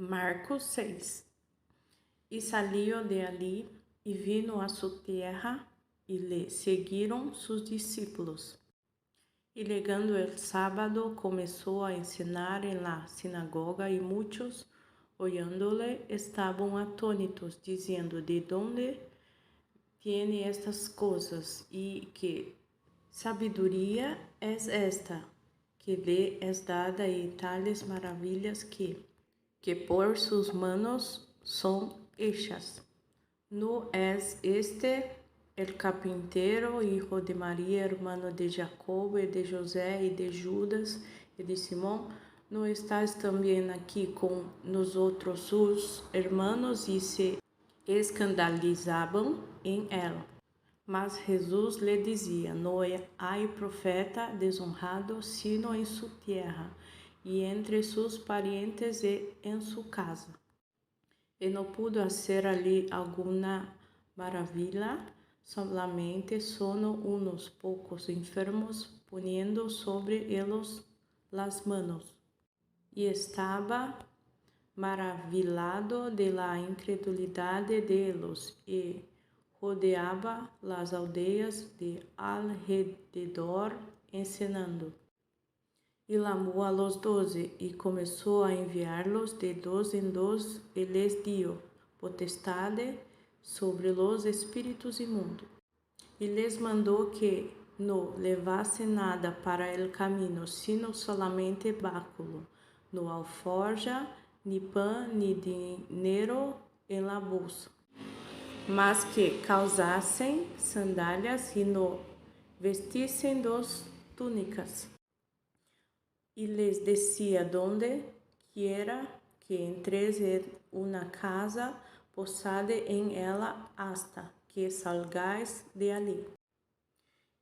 Marcos 6. E salió de allí y vino a su tierra, y le siguieron sus discípulos. Y llegando el sábado, comenzó a enseñar en la sinagoga, y muchos, oyéndole, estaban atónitos, diciendo: ¿De dónde tiene estas cosas? ¿Y qué sabiduría es esta que le es dada, y tales maravillas que por sus manos son hechas? ¿No es este el carpintero, hijo de María, hermano de Jacobo y de José y de Judas y de Simón? ¿No estáis también aquí con nosotros sus hermanos? Y se escandalizaban en él. Mas Jesús le decía: no hay profeta deshonrado sino en su tierra, y entre sus parientes y en su casa. E não pudo hacer ali alguma maravilha, solamente sono unos poucos enfermos, poniendo sobre ellos las manos. E estava maravilhado de la incredulidade de ellos, e rodeaba las aldeias de alrededor ensinando. E llamó a los 12, y comenzó a enviarlos de dos en dos, y les dio potestade sobre los espíritus inmundos. Y les mandó que no levasen nada para el camino, sino solamente báculo, no alforja, ni pan, ni dinero en la bolsa, mas que calzasen sandálias y no vestissem dos túnicas. Y les decía: donde quiera que entréis en una casa, posad en ella hasta que salgáis de allí.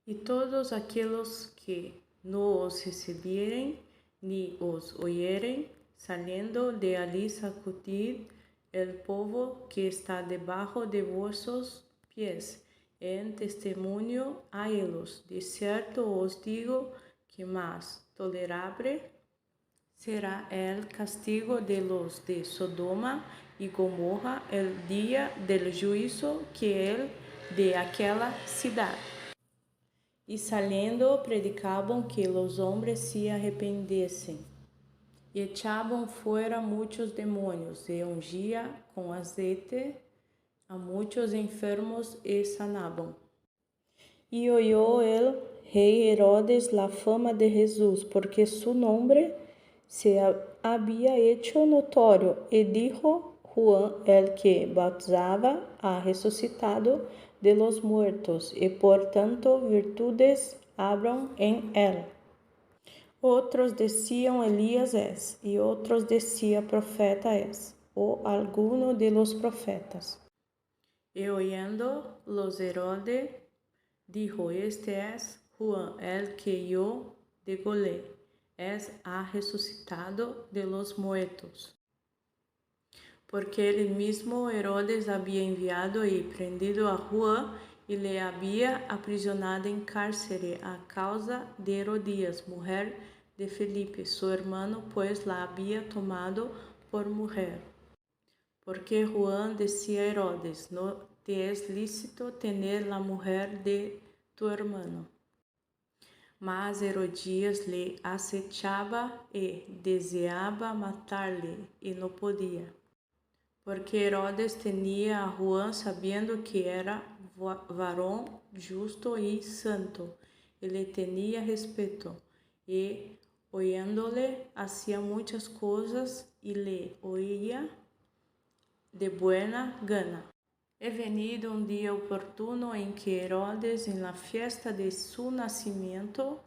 Y todos aquellos que no os recibieren ni os oyeren, saliendo de allí, sacudid el polvo que está debajo de vuestros pies, en testimonio a ellos. De cierto os digo que más tolerable será el castigo de los de Sodoma y Gomorra el día del juicio que el de aquella ciudad. Y saliendo predicaban que los hombres se arrependiesen, y echaban fuera muchos demonios, y ungían con aceite a muchos enfermos y sanaban. Y oyó el rey Herodes la fama de Jesús, porque su nombre se había hecho notorio, y dijo: Juan, el que bautizaba, ha resucitado de los muertos, y por tanto virtudes abran en él. Otros decían: Elías es, y otros decían: profeta es, o alguno de los profetas. Y oyendo los Herodes, dijo: este es Juan, el que yo degolé, ha resucitado de los muertos. Porque el mismo Herodes había enviado y prendido a Juan, y le había aprisionado en cárcere a causa de Herodías, mujer de Felipe, su hermano, pues la había tomado por mujer. Porque Juan decía a Herodes: no te es lícito tener la mujer de tu hermano. Mas Herodías le acechaba y deseaba matarle, y no podía. Porque Herodes tenía a Juan, sabiendo que era varón justo y santo, y le tenía respeto, y oyéndole hacía muchas cosas, y le oía de buena gana. He venido un día oportuno en que Herodes, en la fiesta de su nacimiento,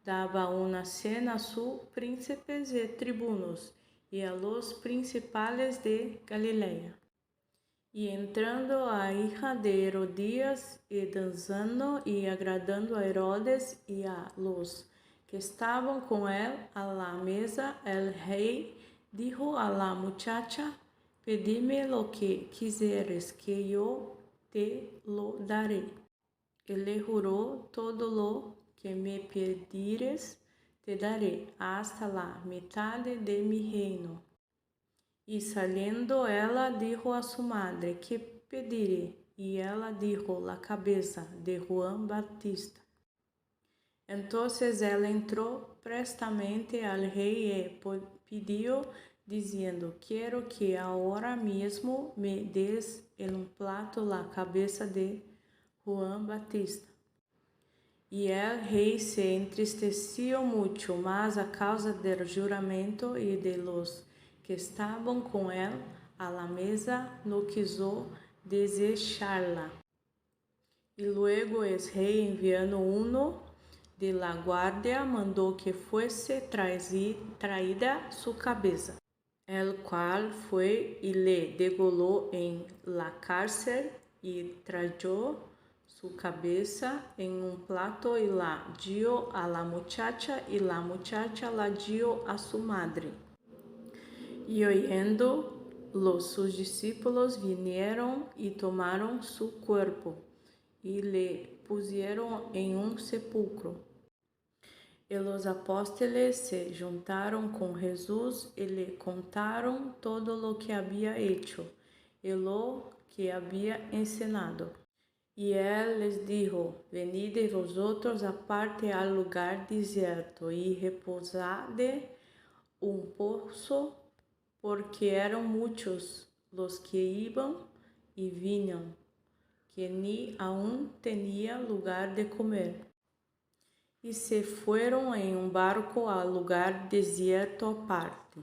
daba una cena a sus príncipes y tribunos, y a los principales de Galilea. Y entrando a hija de Herodías, y danzando y agradando a Herodes y a los que estaban con él a la mesa, el rey dijo a la muchacha: pedime lo que quisieres, que yo te lo daré. Y le juró: todo lo que me pidieres te daré, hasta la mitad de mi reino. Y saliendo ella dijo a su madre, ¿qué pediré? Y ella dijo, la cabeza de Juan Bautista. Entonces ela entró prestamente al rey y pidió, diciendo, quiero que ahora mismo me des en un plato la cabeza de Juan Bautista. E el rei se entristeció mucho, mas a causa del juramento e de los que estaban con él a la mesa, no quiso desecharla. E luego el rei, enviando uno de la guardia, mandó que fuese traída su cabeza, el cual fue y le degoló en la cárcel y trayó su cabeza en un plato y la dio a la muchacha y la muchacha la dio a su madre. Y oyendo sus discípulos vinieron y tomaron su cuerpo y le pusieron en un sepulcro. Y los apóstoles se juntaron con Jesús y le contaron todo lo que había hecho y lo que había enseñado. Y él les dijo, venid vosotros aparte al lugar desierto y reposad un poco, porque eran muchos los que iban y venían, que ni aún tenía lugar de comer. Y se fueron en un barco al lugar desierto aparte.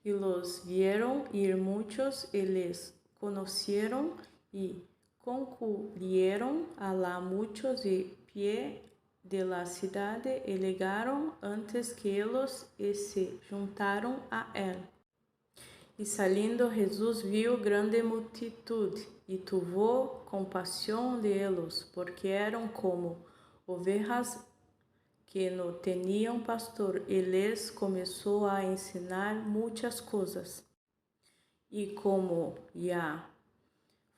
Y los vieron ir muchos y les conocieron y concurrieron a la muchos de pie de la ciudad y llegaron antes que ellos y se juntaron a él. Y saliendo Jesús vio grande multitud y tuvo compasión de ellos, porque eran como ovejas que no tenían pastor, y les comenzó a enseñar muchas cosas. Y como ya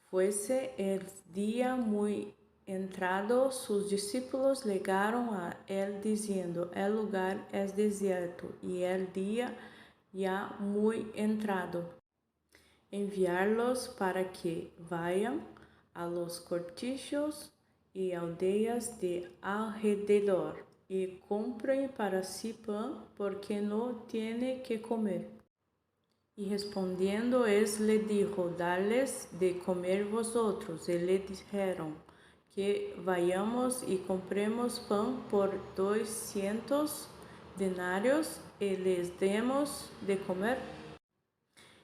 fuese el día muy entrado, sus discípulos llegaron a él diciendo, el lugar es desierto y el día ya muy entrado. Enviarlos para que vayan a los cortijos y aldeias de alrededor y compren para sí pan, porque no tiene que comer. Y respondiendo le dijo, darles de comer vosotros. Y le dijeron, que vayamos y compremos pan por 200 denarios y les demos de comer.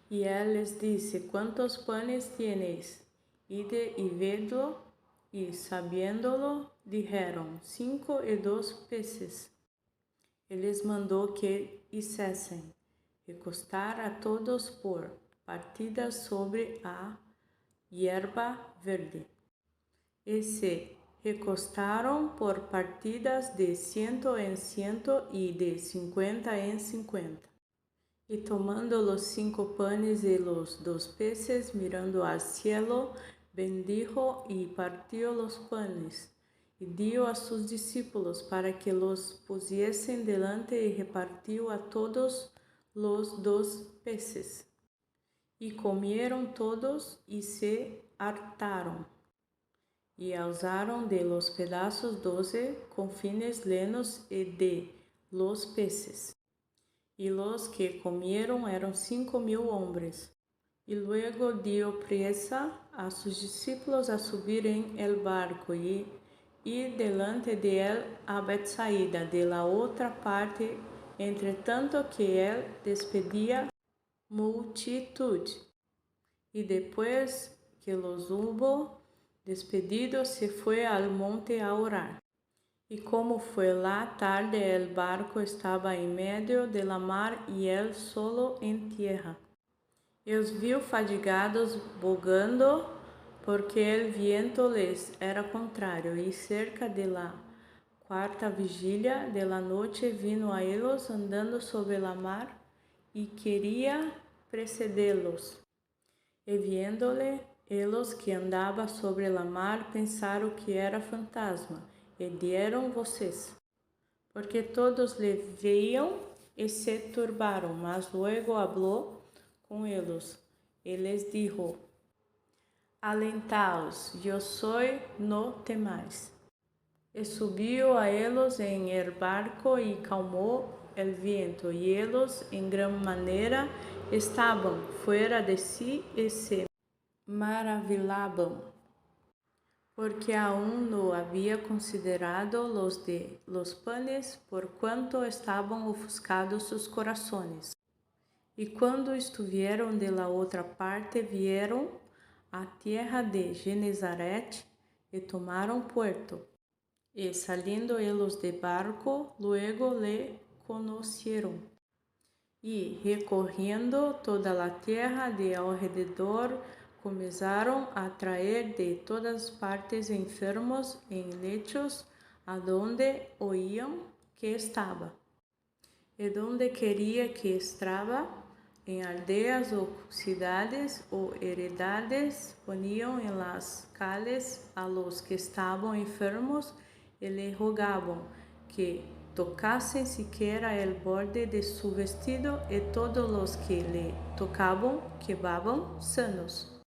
Y él les dice, ¿cuántos panes tienes? Ide y vedlo. Y sabiéndolo, dijeron, 5 y 2 peces. Y les mandó que hiciesen recostar a todos por partidas sobre a hierba verde. Y se recostaron por partidas de 100 en 100 y de 50 en 50. Y tomando los 5 panes y los 2 peces, mirando al cielo, bendijo y partió los panes, y dio a sus discípulos para que los pusiesen delante, y repartió a todos los 2 peces. Y comieron todos y se hartaron. Y alzaron de los pedazos 12 con fines llenos de los peces. Y los que comieron eran 5,000 hombres. Y luego dio presa a sus discípulos a subir en el barco y ir delante de él a Betsaida, de la otra parte, entre tanto que él despedía multitud. Y después que los hubo despedido, se fue al monte a orar. Y como fue la tarde, el barco estaba en medio de la mar y él solo en tierra. Y os viu fadigados bogando, porque el viento les era contrario. Y cerca de la 4ª vigilia de la noche vino a ellos andando sobre la mar y quería precederlos. Y viéndole ellos que andaba sobre la mar, pensaron que era fantasma, e dieron voces, porque todos le veían y se turbaron. Mas luego habló com eles, e les dijo: Alentaos, yo soy, no temáis. E subiu a eles em el barco e calmou el viento, e eles, em gran maneira, estavam fuera de si e se maravillaban, porque aún no había considerado los panes, por cuanto estaban ofuscados sus corazones. E quando estuvieron de la otra parte, vieron a tierra de Genezaret e tomaron puerto. E saliendo ellos de barco, luego le conocieron. E recorriendo toda la tierra de alrededor, comenzaron a traer de todas partes enfermos en lechos, adonde oían que estaba. E donde quería que estaba, en aldeas o ciudades o heredades, ponían en las calles a los que estaban enfermos y le rogaban que tocasen siquiera el borde de su vestido, y todos los que le tocaban quedaban sanos.